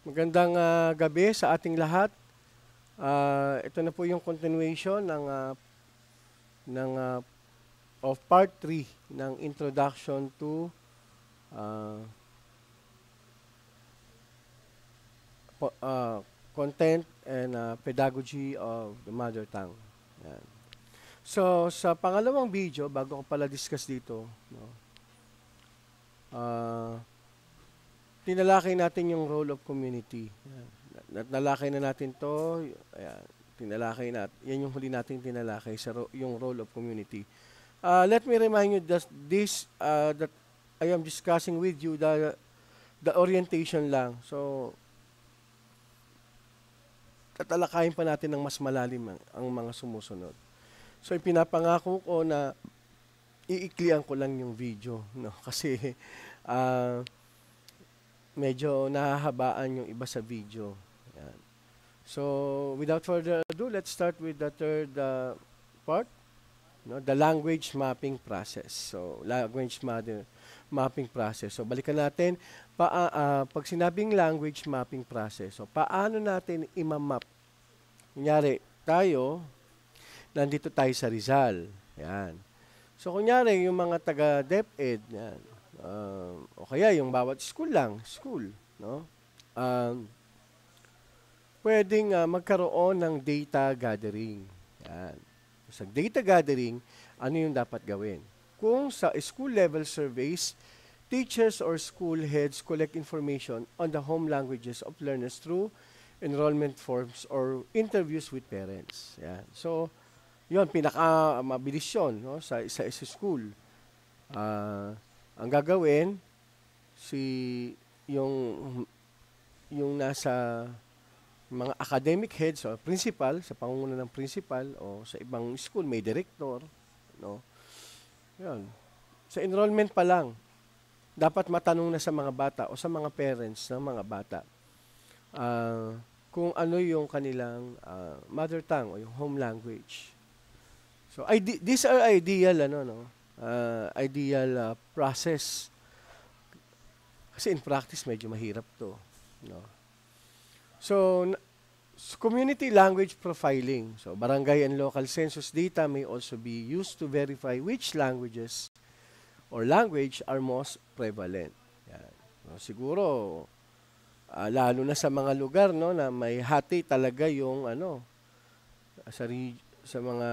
Magandang gabi sa ating lahat. Ito na po yung continuation ng of part 3 ng Introduction to uh, Content and Pedagogy of the Mother Tongue. Yan. So, sa pangalawang video, bago ko pala discuss dito, no, tinalakay natin yung role of community. Yan. Nalakay na natin to. Ayan. Tinalakay natin. Yan yung huli natin tinalakay sa yung role of community. Let me remind you that that I am discussing with you the orientation lang. So, tatalakayin pa natin ng mas malalim ang mga sumusunod. So, ipinapangako ko na iiklian ko lang yung video, no? Kasi medyo nahahabaan yung iba sa video. Yan. So, without further ado, let's start with the third part, no? The language mapping process. So, language mapping process. So, balikan natin, pag sinabing language mapping process, so, paano natin imamap? Kunyari, tayo, nandito tayo sa Rizal. Yan. So, kunyari, yung mga taga-DepEd, yan, o kaya yung bawat school, no? Pwedeng magkaroon ng data gathering. Yan. Sa data gathering, ano yung dapat gawin? Kung sa school level surveys, teachers or school heads collect information on the home languages of learners through enrollment forms or interviews with parents. Yan. So, yun, pinaka-mabilis yun, no? sa school. Ang gagawin, yung nasa mga academic heads o principal, sa pangunguna ng principal o sa ibang school, may director, no? Yan. Sa enrollment pa lang, dapat matanong na sa mga bata o sa mga parents ng mga bata kung ano yung kanilang mother tongue o yung home language. So, these are ideal, ideal process. Kasi in practice, medyo mahirap to. No? So, community language profiling. So, barangay and local census data may also be used to verify which languages or language are most prevalent. Yan. So, siguro, lalo na sa mga lugar, no, na may hati talaga yung sa mga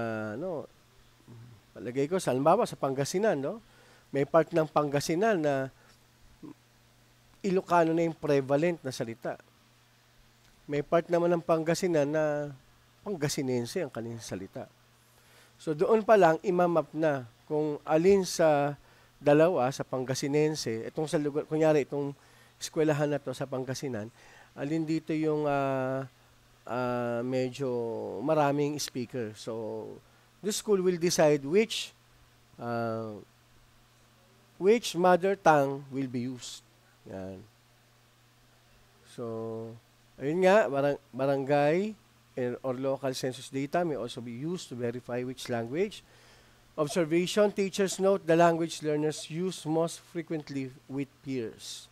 palagay ko, halimbawa sa Pangasinan, no? May part ng Pangasinan na Ilocano na yung prevalent na salita. May part naman ng Pangasinan na Pangasinense ang kanilang salita. So doon pa lang, imamap na kung alin sa dalawa, sa Pangasinense, itong sa lugar, kunyari itong eskwelahan na to sa Pangasinan, alin dito yung medyo maraming speaker. So, the school will decide which mother tongue will be used. Yan. So, ayun nga, barangay or local census data may also be used to verify which language. Observation, teachers note the language learners use most frequently with peers.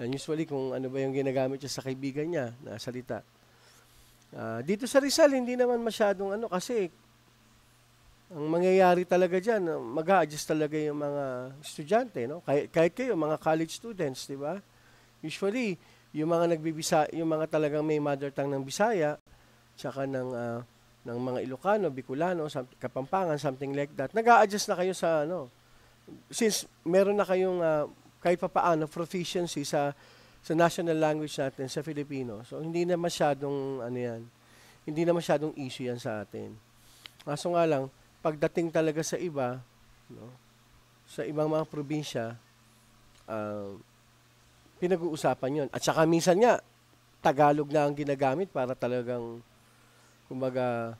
Yan, usually kung ano ba yung ginagamit niya sa kaibigan niya na salita. Dito sa Rizal, hindi naman masyadong kasi ang mangyayari talaga dyan, mag-a-adjust talaga yung mga estudyante, no? Kahit kayo, mga college students, di ba? Usually, yung mga yung mga talagang may mother tongue ng Bisaya, tsaka ng mga Ilocano, Bicolano, Kapampangan, something like that, nag-a-adjust na kayo sa, since meron na kayong kahit pa paano proficiency sa national language natin, sa Filipino. So, hindi na masyadong, hindi na masyadong issue yan sa atin. Kaso nga lang, pagdating talaga sa iba, no, sa ibang mga probinsya, pinag-uusapan yun. At saka minsan nga, Tagalog na ang ginagamit para talagang, kumbaga,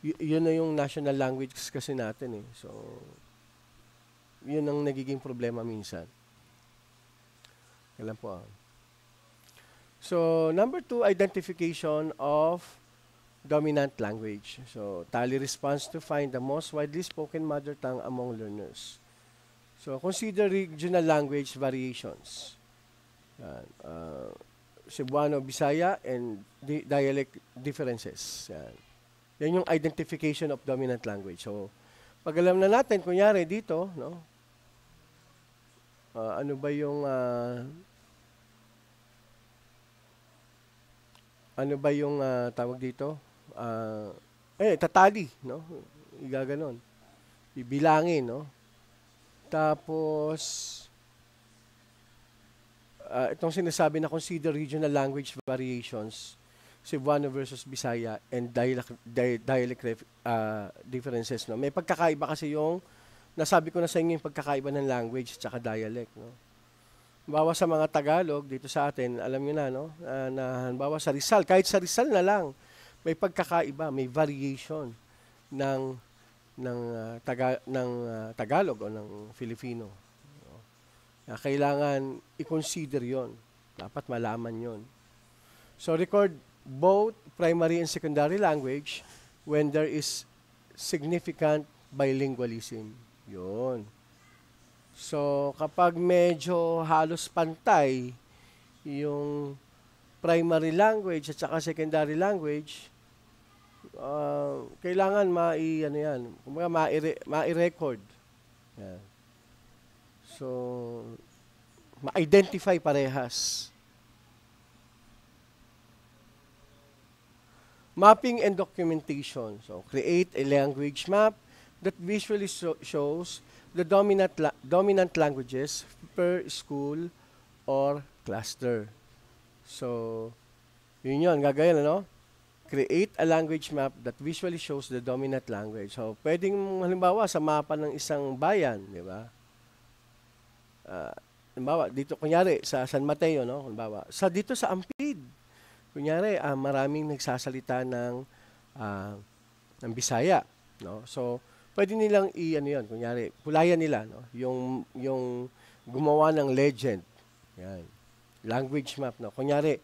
yun na yung national language kasi natin. So, yun ang nagiging problema minsan. Kailan po. So, number 2, identification of dominant language. So, tally response to find the most widely spoken mother tongue among learners. So, consider regional language variations. Cebuano, Bisaya, and dialect differences. Yan. Yan yung identification of dominant language. So, pag alam na natin, kunyari dito, no? Ano ba yung tawag dito? Tatali, no? Igaganon. Bibilangin, no? Tapos, itong sinasabi na consider regional language variations, Cebuano versus Bisaya, and dialect differences. No? May pagkakaiba kasi yung, nasabi ko na sa inyo yung pagkakaiba ng language at saka dialect. No? Halimbawa sa mga Tagalog, dito sa atin, alam nyo na, no? Na halimbawa sa Rizal, kahit sa Rizal na lang, may pagkakaiba, may variation ng Tagalog o ng Filipino. Kailangan i-consider yon. Dapat malaman yon. So record both primary and secondary language when there is significant bilingualism. Yon. So kapag medyo halos pantay yung primary language at saka secondary language, kailangan ma-record. Yan. So, ma-identify parehas. Mapping and documentation. So, create a language map that visually shows the dominant languages per school or cluster. So, yun, gagayan, ano? Create a language map that visually shows the dominant language. So, pwedeng, halimbawa, sa mapa ng isang bayan, di ba? Halimbawa, dito, kunyari, sa San Mateo, no? Halimbawa, dito sa Ampid, kunyari, maraming nagsasalita ng Bisaya, no? So, pwede nilang kunyari, pulayan nila, no? Yung gumawa ng legend. Yan. Language map, no? Kunyari,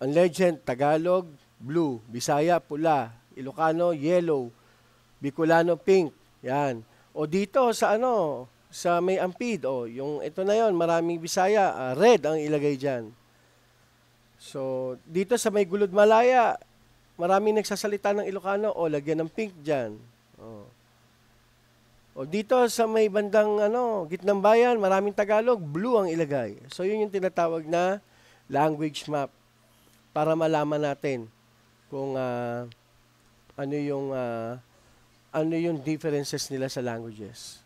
ang legend, Tagalog, blue, Bisaya, pula, Ilocano, yellow, Bicolano, pink. Yan. O dito sa sa may Ampid, yung ito na yon, maraming Bisaya, red ang ilagay diyan. So, dito sa may Gulod Malaya, maraming nagsasalita ng Ilocano, lagyan ng pink diyan. O dito sa may bandang Gitnang Bayan, maraming Tagalog, blue ang ilagay. So, yun yung tinatawag na language map para malaman natin kung ano yung differences nila sa languages.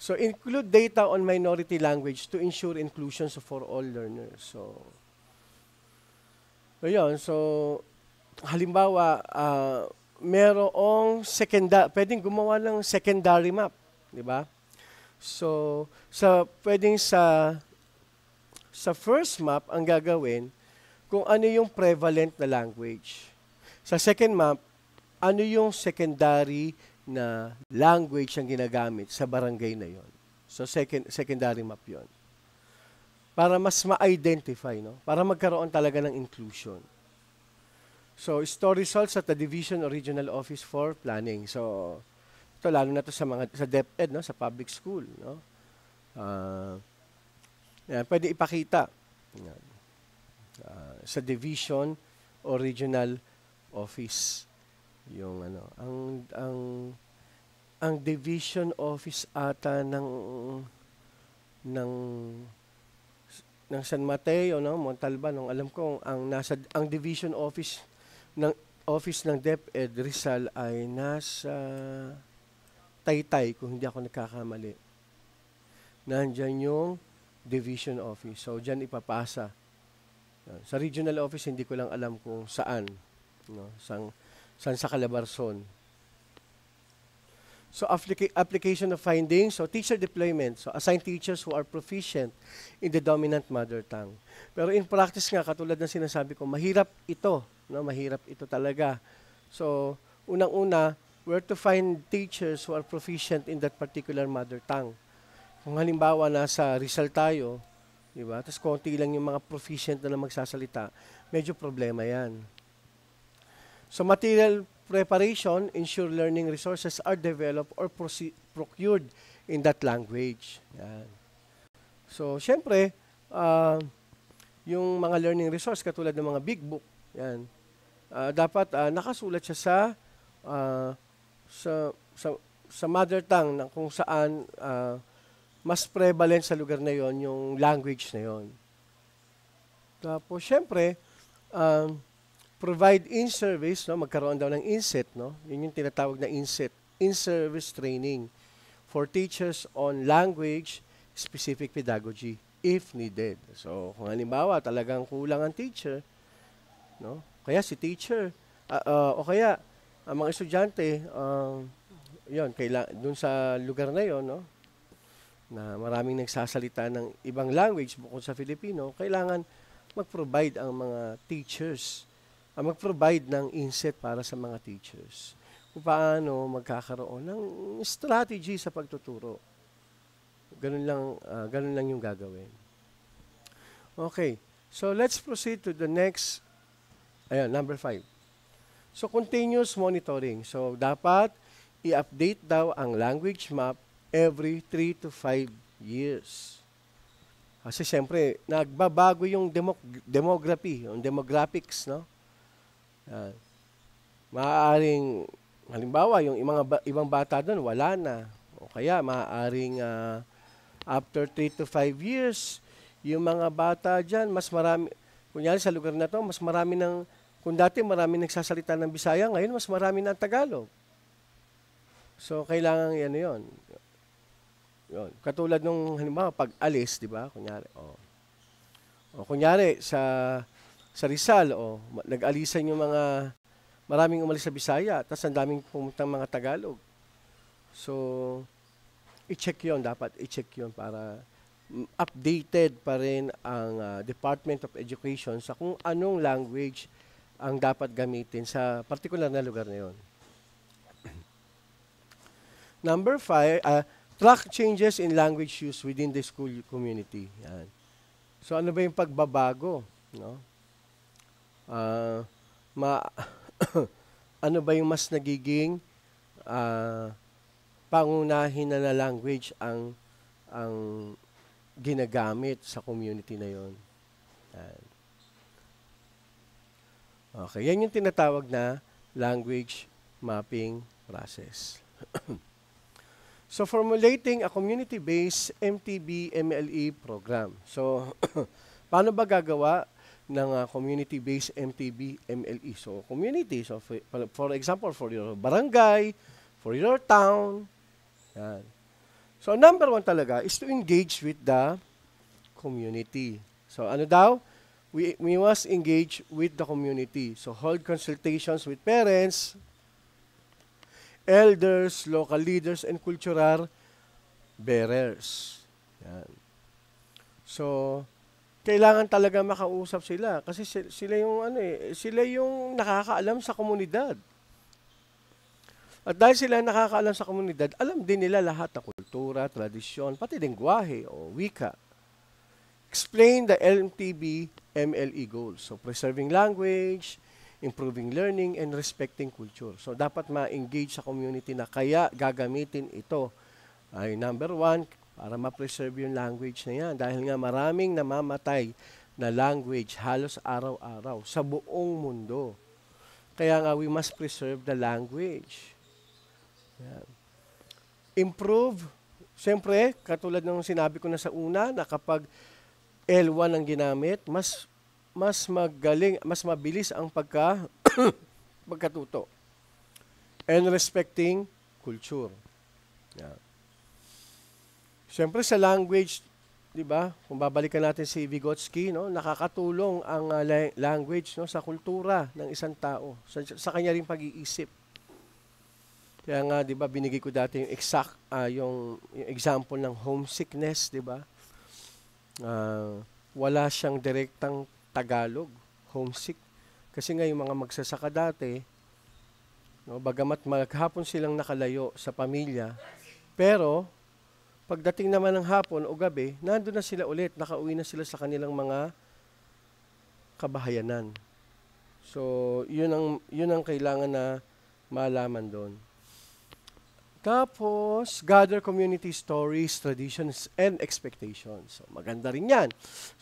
So, include data on minority language to ensure inclusion for all learners. So, yun. So, halimbawa, merong pwedeng gumawa ng secondary map, di ba? So, pwedeng sa first map, ang gagawin, kung ano yung prevalent na language. Sa second map, ano yung secondary na language ang ginagamit sa barangay na yon. So, secondary map yon. Para mas ma-identify, no? Para magkaroon talaga ng inclusion. So, store results at the Division or Regional Office for Planning. So, ito lalo na to sa DepEd, no? Sa public school, no? Pwede ipakita. Yan. Sa Division or Regional Office. Yung ang Division Office ata ng San Mateo, no? Montalban, alam ko ang Division Office ng DepEd Rizal ay nasa Taytay, kung hindi ako nagkakamali. Nandyan yung Division Office. So, dyan ipapasa. Sa Regional Office, hindi ko lang alam kung saan. No? Saan sa Calabarzon. So, application of findings. So, teacher deployment. So, assign teachers who are proficient in the dominant mother tongue. Pero in practice nga, katulad ng sinasabi ko, mahirap ito. No? Mahirap ito talaga. So, unang-una, where to find teachers who are proficient in that particular mother tongue. Kung halimbawa, nasa Rizal tayo, di ba? Tapos konti lang yung mga proficient na magsasalita, medyo problema yan. So, material preparation, ensure learning resources are developed or procured in that language. Yan. So, syempre, yung mga learning resource katulad ng mga big book, yan. Dapat nakasulat siya ah, sa sa sa mother tongue na kung saan mas prevalent sa lugar na yon yung language na yon. Tapos syempre, um, provide in-service, no, magkaroon daw ng inset, no? Yun yung tinatawag na inset, in-service training for teachers on language specific pedagogy if needed. So, kung halimbawa talagang kulang ang teacher, no? Kaya si teacher o kaya ang mga estudyante, yon dun sa lugar na yon, no? Na maraming nagsasalita ng ibang language bukod sa Filipino, kailangan mag-provide ang mga teachers, mag-provide ng inset para sa mga teachers kung paano magkakaroon ng strategy sa pagtuturo. Ganun lang yung gagawin. Okay, so let's proceed to the next, number 5. So, continuous monitoring. So, dapat i-update daw ang language map every 3 to 5 years. Kasi siyempre, nagbabago yung demography, yung demographics, no? Maaaring, halimbawa, yung ibang bata doon, wala na. O kaya, maaaring after 3 to 5 years, yung mga bata dyan, mas marami, kunyari sa lugar na to, mas marami ng, kung dati marami nagsasalita ng Bisaya, ngayon mas marami ng Tagalog. So, kailangan yan yun. Katulad nung, halimbawa, pag-alis, di ba? Kunyari, kunyari, sa Rizal, nag-alisan yung maraming umalis sa Bisaya, tapos ang daming pumuntang mga Tagalog. So, i-check yon, dapat i-check yon para updated pa rin ang Department of Education sa kung anong language ang dapat gamitin sa particular na lugar na yon. Number 5, track changes in language use within the school community. Yan. So, ano ba yung pagbabago? No? Ano ba yung mas nagiging pangunahin na language ang ginagamit sa community na yon? Yan. Okay, yan yung tinatawag na language mapping process. So, formulating a community-based MTB-MLE program. So, paano ba gagawa ng community-based MTB-MLE? So, community. So, for example, for your barangay, for your town. Yan. So, number 1 talaga is to engage with the community. So, ano daw? We must engage with the community. So, hold consultations with parents, elders, local leaders, and cultural bearers. Yan. So, kailangan talaga makausap sila kasi sila yung nakakaalam sa komunidad. At dahil sila nakakaalam sa komunidad, alam din nila lahat ng kultura, tradisyon, pati lengguwahe o wika. Explain the MTB-MLE goals. So, preserving language, improving learning, and respecting culture. So, dapat ma-engage sa community na kaya gagamitin ito. Ay, number 1, para ma-preserve yung language na yan. Dahil nga maraming namamatay na language halos araw-araw sa buong mundo. Kaya nga, we must preserve the language. Yan. Improve. Siyempre, katulad ng sinabi ko na sa una, na kapag L1 ang ginamit, mas magaling, mas mabilis ang pagkatuto. And respecting culture. Yeah. Siyempre sa language, 'di ba? Kung babalikan natin si Vygotsky, no, nakakatulong ang language, no, sa kultura ng isang tao, sa kanya ring pag-iisip. Kaya nga, 'di ba, binigay ko dati yung example ng homesickness, 'di ba? Wala siyang direktang Tagalog, homesick. Kasi nga yung mga magsasaka dati, no, bagamat maghapon silang nakalayo sa pamilya, pero pagdating naman ng hapon o gabi, nandun na sila ulit, nakauwi na sila sa kanilang mga kabahayanan. So, yun ang kailangan na malaman doon. Tapos, gather community stories, traditions, and expectations. So, maganda rin yan.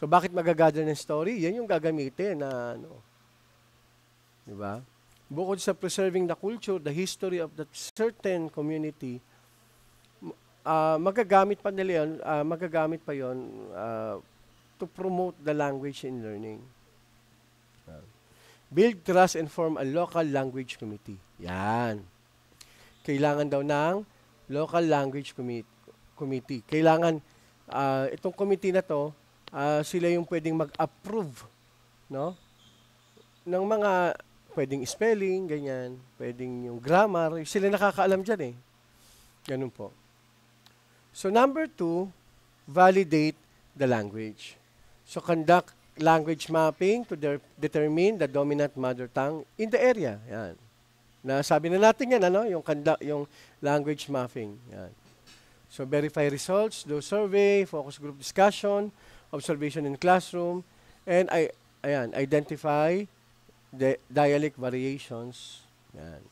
So, bakit magagather ng story? Yan yung gagamitin na, di ba? Bukod sa preserving the culture, the history of that certain community, magagamit pa nila yun, magagamit pa yun to promote the language in learning. Build trust and form a local language committee. Yan. Kailangan daw ng local language committee. Kailangan, itong committee na to, sila yung pwedeng mag-approve, no? Ng mga pwedeng spelling, ganyan, pwedeng yung grammar, sila nakakaalam dyan eh. Ganun po. So number 2, validate the language. So conduct language mapping to determine the dominant mother tongue in the area. Yan. Nasabi na natin yan, yung language mapping. Yan. So verify results, do survey, focus group discussion, observation in classroom, and identify the dialect variations. Yan.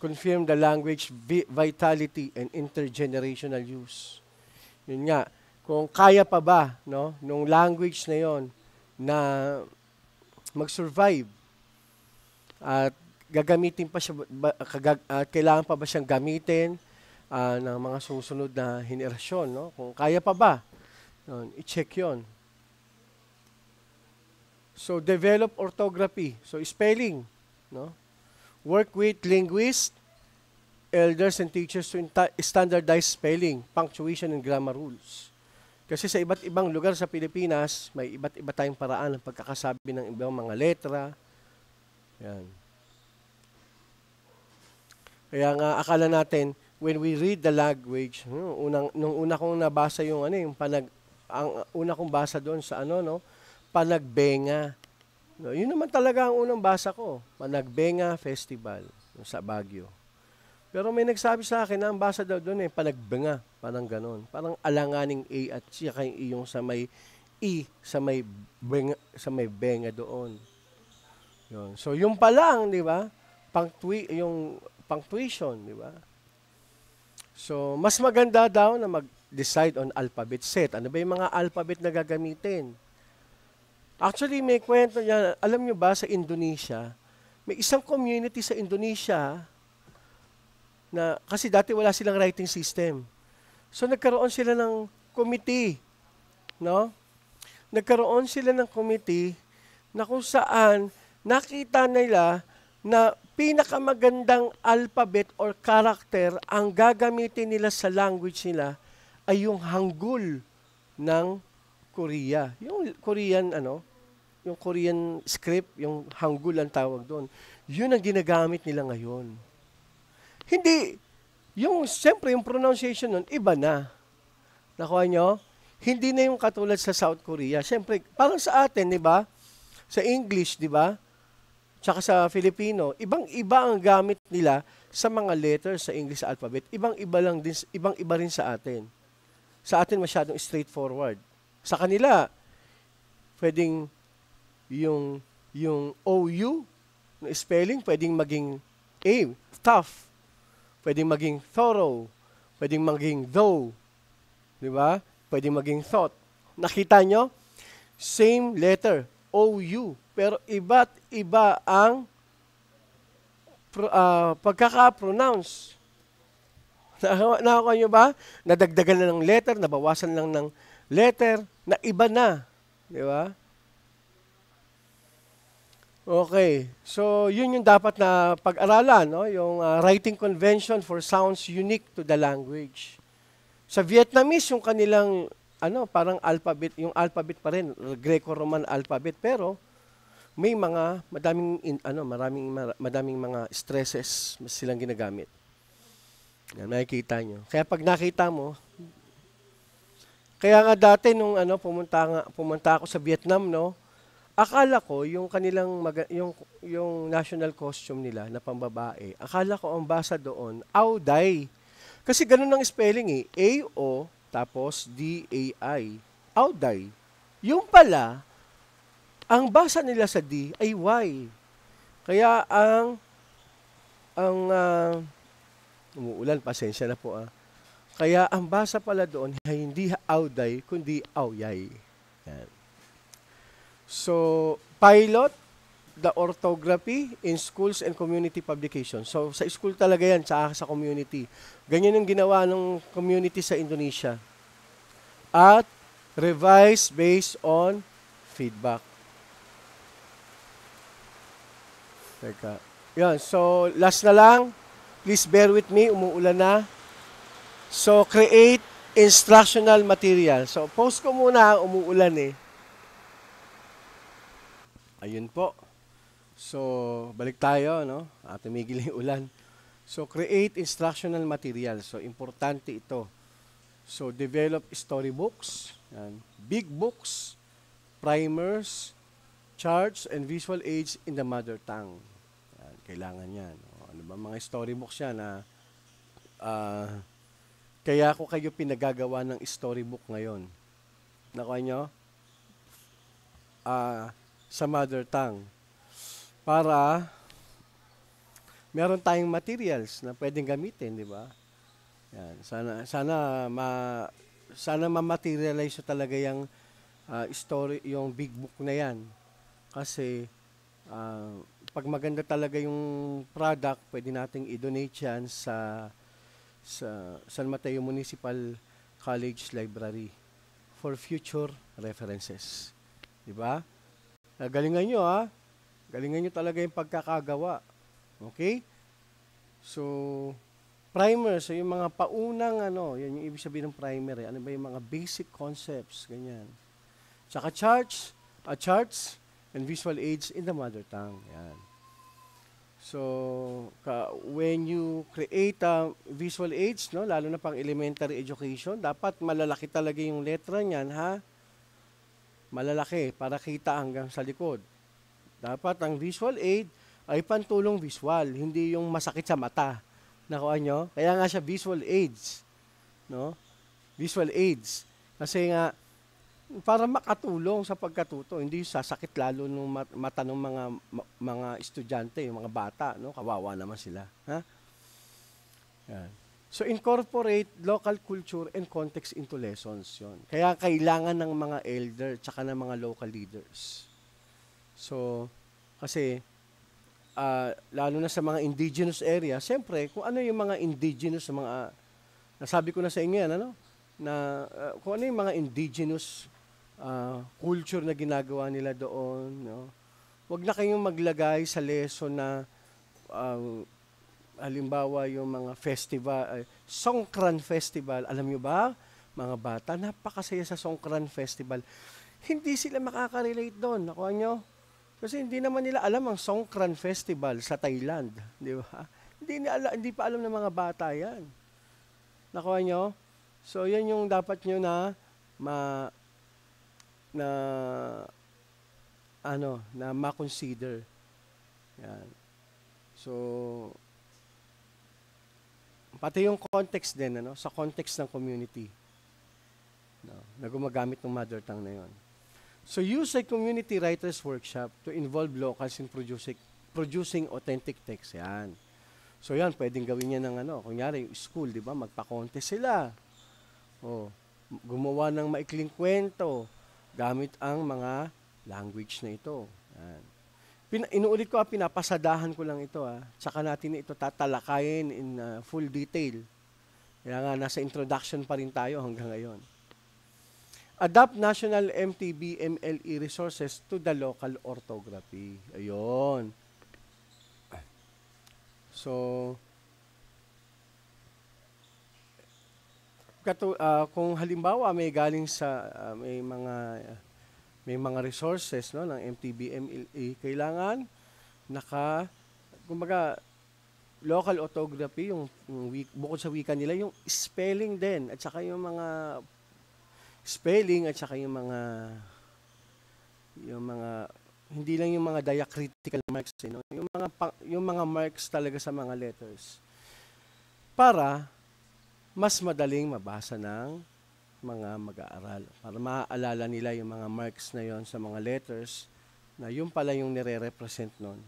Confirm the language vitality and intergenerational use. Yun nga, kung kaya pa ba, no, nung language na yon na mag-survive at gagamitin pa siya, kailangan pa ba siyang gamitin ng mga susunod na henerasyon, no? Kung kaya pa ba, i-check yon. So, develop orthography. So, spelling, no? Work with linguists, elders, and teachers to standardize spelling, punctuation, and grammar rules. Kasi sa iba't ibang lugar sa Pilipinas, may iba't iba tayong paraan ng pagkakasabi ng ibang mga letra. Yan. Kaya nga, akala natin, when we read the language, nung una kong nabasa yung ang una kong basa doon sa Panagbenga. No, yun naman talaga ang unang basa ko, Panagbenga Festival sa Baguio. Pero may nagsabi sa akin na ang basa daw doon Panagbenga, parang ganon. Parang alanganing A at saka yung sa may E, sa may benga doon. Yun. So yung pa lang, di ba? Yung punctuation, di ba? So mas maganda daw na mag-decide on alphabet set. Ano ba yung mga alphabet na gagamitin? Actually, may kwento niya. Alam nyo ba, sa Indonesia, may isang community sa Indonesia na, kasi dati wala silang writing system. So, nagkaroon sila ng committee, no? Nagkaroon sila ng committee na kung saan nakita nila na pinakamagandang alphabet or character ang gagamitin nila sa language nila ay yung Hangul ng Korea. Yung Korean, yung Korean script, yung Hangul ang tawag doon. Yun ang ginagamit nila ngayon. Hindi, siyempre, yung pronunciation nun, iba na. Nakuha nyo? Hindi na yung katulad sa South Korea. Siyempre, parang sa atin, di ba? Sa English, di ba? Tsaka sa Filipino, ibang-iba ang gamit nila sa mga letters sa English alphabet. Ibang-iba rin sa atin. Sa atin, masyadong straightforward. Sa kanila, pwedeng yung OU, na spelling, pwedeng maging A, tough. Pwedeng maging thorough. Pwedeng maging though. Di ba? Pwedeng maging thought. Nakita nyo? Same letter, OU. Pero iba't iba ang pagkaka-pronounce. Nakakuha nyo ba? Nadagdagan na ng letter, nabawasan lang ng letter, na iba na. Di ba? Okay. So, yun yung dapat na pag-aralan, no? Yung writing convention for sounds unique to the language. Sa Vietnamese, yung kanilang, parang alphabet, yung alphabet pa rin, Greco-Roman alphabet, pero may madaming mga stresses silang ginagamit. Yan, nakikita nyo. Kaya pag nakita mo, kaya nga dati nung pumunta ako sa Vietnam, no, akala ko yung kanilang yung national costume nila na pambabae, akala ko ang basa doon, Auday. Kasi ganun ang spelling A-O tapos D-A-I. Auday. Yung pala, ang basa nila sa D ay Y. Kaya ang Umuulan, pasensya na po. Kaya ang basa pala doon ay hindi auday, kundi auyay. Yan. So, pilot the orthography in schools and community publications. So, sa school talaga yan, sa community. Ganyan yung ginawa ng community sa Indonesia. At revise based on feedback. Teka. Yan, so last na lang. Please bear with me, umuulan na. So, create instructional material. So, post ko muna, umuulan eh. Ayun po. So, balik tayo, no? Tumigil yung ulan. So, create instructional material. So, importante ito. So, develop storybooks, yan, big books, primers, charts, and visual aids in the mother tongue. Yan, kailangan yan. Ano ba mga storybooks yan na kaya ako kayo pinagagawa ng storybook ngayon. Nakuha nyo? Sa mother tongue. Para meron tayong materials na pwedeng gamitin, di ba? Yan. Sana ma-materialize talaga yung story, yung big book na yan. Kasi pag maganda talaga yung product, pwede nating i-donate yan sa San Mateo Municipal College Library for future references. Di ba? Galingan nyo Galingan nyo talaga yung pagkakagawa. Okay? So, primer, so yung mga paunang yan yung ibig sabihin ng primer. Ano ba yung mga basic concepts, ganyan. Tsaka charts and visual aids in the mother tongue. Yan. So, when you create visual aids, no, lalo na pang elementary education, dapat malalaki talaga yung letra niyan, ha? Malalaki para kita hanggang sa likod. Dapat ang visual aid ay pantulong visual, hindi yung masakit sa mata. Nakuha nyo? Kaya nga siya visual aids. No? Visual aids. Kasi nga, para makatulong sa pagkatuto, hindi sasakit lalo ng mata ng mga estudyante, yung mga bata. No? Kawawa naman sila. Ha? Yan. So, incorporate local culture and context into lessons. Yun. Kaya kailangan ng mga elder tsaka ng mga local leaders. So, kasi, lalo na sa mga indigenous area, siyempre, kung ano yung mga indigenous, nasabi ko na sa inyo yan, kung ano yung mga indigenous culture na ginagawa nila doon, no? Huwag na kayong maglagay sa lesson na, halimbawa, yung mga festival, Songkran Festival, alam nyo ba, mga bata, napakasaya sa Songkran Festival. Hindi sila makaka-relate doon, nakuha nyo? Kasi hindi naman nila alam ang Songkran Festival sa Thailand, di ba? Hindi pa alam ng mga bata yan. Nakuha nyo? So, yan yung dapat nyo na ma-consider. Yan. So, pati yung context din, sa context ng community, na gumagamit ng mother tongue na yun. So, use a community writers workshop to involve locals in producing authentic text. Yan. So, yan, pwedeng gawin yan ng kunyari, school, di ba? Magpa-contest sila. Gumawa ng maikling kwento gamit ang mga language na ito. Yan. Inuulit ko, pinapasadahan ko lang ito. Tsaka natin ito tatalakayin in full detail. Kaya nga, nasa introduction pa rin tayo hanggang ngayon. Adapt national MTB MLE resources to the local orthography. Ayun. So, kung halimbawa may galing sa may mga resources ng MTB MLE, kailangan kumbaga local orthography, yung bukod sa wika nila, yung spelling din at saka yung mga spelling at saka yung mga hindi lang yung mga diacritical marks, yung mga marks talaga sa mga letters. Para mas madaling mabasa ng mga mag-aaral. Para maaalala nila yung mga marks na yon sa mga letters na yung pala yung nire-represent nun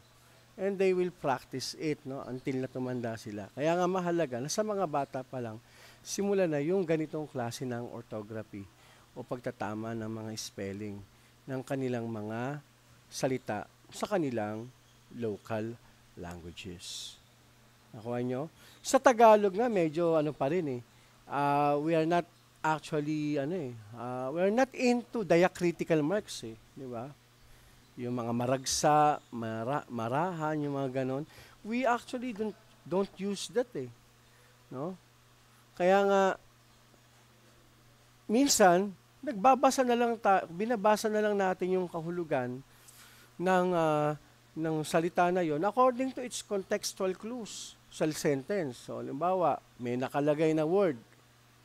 and they will practice it, no, until na tumanda sila. Kaya nga mahalaga na sa mga bata pa lang, simula na yung ganitong klase ng orthography o pagtatama ng mga spelling ng kanilang mga salita sa kanilang local languages. Nakuha nyo? Sa Tagalog nga, medyo ano pa rin eh. We are not actually, we are not into diacritical marks eh. Di ba? Yung mga maragsa, marahan, yung mga ganon. We actually don't use that eh. No? Kaya nga, minsan, binabasa na lang natin yung kahulugan ng salita na yon according to its contextual clues sa sentence. So, halimbawa, may nakalagay na word,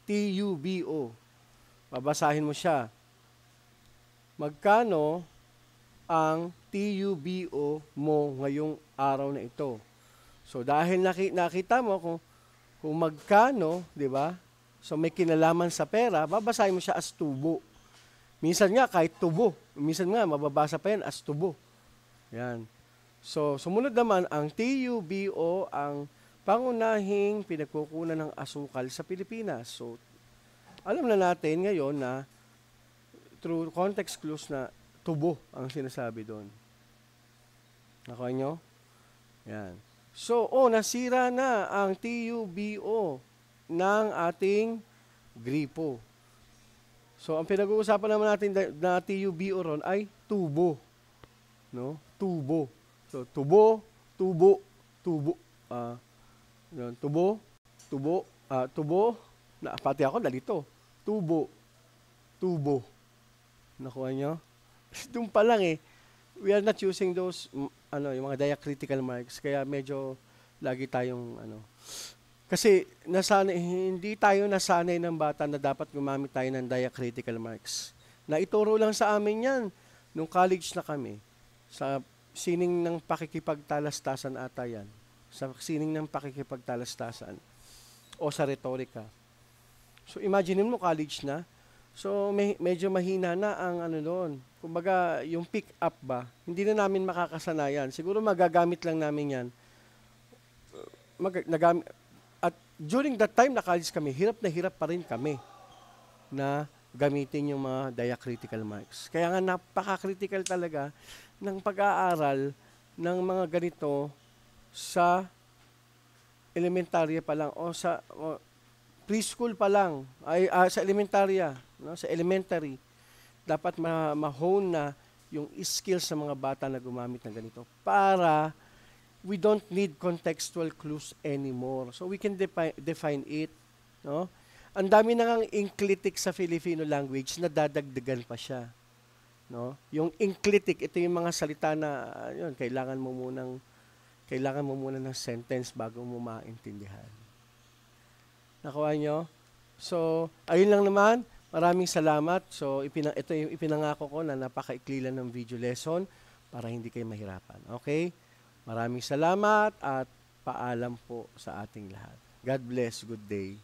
T-U-B-O. Babasahin mo siya. Magkano ang T-U-B-O mo ngayong araw na ito? So, dahil nakita mo kung magkano, di ba? So, may kinalaman sa pera, babasahin mo siya as tubo. Minsan nga, kahit tubo. Minsan nga, mababasa pa yan as tubo. Yan. So, sumunod naman, ang TUBO, ang pangunahing pinagkukunan ng asukal sa Pilipinas. So, alam na natin ngayon na through context clues na tubo ang sinasabi doon. Nakuha nyo? Yan. So, nasira na ang TUBO ng ating gripo. So, ang pinag-uusapan naman natin na TUBO ron ay tubo. No? Tubo. So, tubo. Yun, tubo. Pati ako, dalito. Tubo. Nakuha nyo? Doon pa lang eh. We are not using those, yung mga diacritical marks. Kaya medyo lagi tayong, kasi hindi tayo nasanay ng bata na dapat gumamit tayo ng diacritical marks. Naituro lang sa amin yan nung college na kami. Sa sining ng pakikipagtalastasan ata yan. Sa sining ng pakikipagtalastasan. O sa retorika. So imagine mo college na. So medyo mahina na ang doon. Kumbaga yung pick up ba, hindi na namin makakasanayan. Siguro magagamit lang namin yan. At during that time na college kami, hirap na hirap pa rin kami na gamitin yung mga diacritical marks. Kaya nga napaka-critical talaga ng pag-aaral ng mga ganito sa elementarya pa lang o sa preschool pa lang, sa elementarya, no? Sa elementary, dapat ma-hone na yung skills sa mga bata na gumamit ng ganito para we don't need contextual clues anymore. So we can define it, no? Ang dami na ngang enclitic sa Filipino language na dadagdagan pa siya, no? Yung enclitic, ito yung mga salita na yun, kailangan mo muna ng sentence bago mo maintindihan. Nakuha nyo? So, ayun lang naman. Maraming salamat. So, ito yung ipinangako ko na napakaikli lang ng video lesson para hindi kayo mahirapan. Okay? Maraming salamat at paalam po sa ating lahat. God bless. Good day.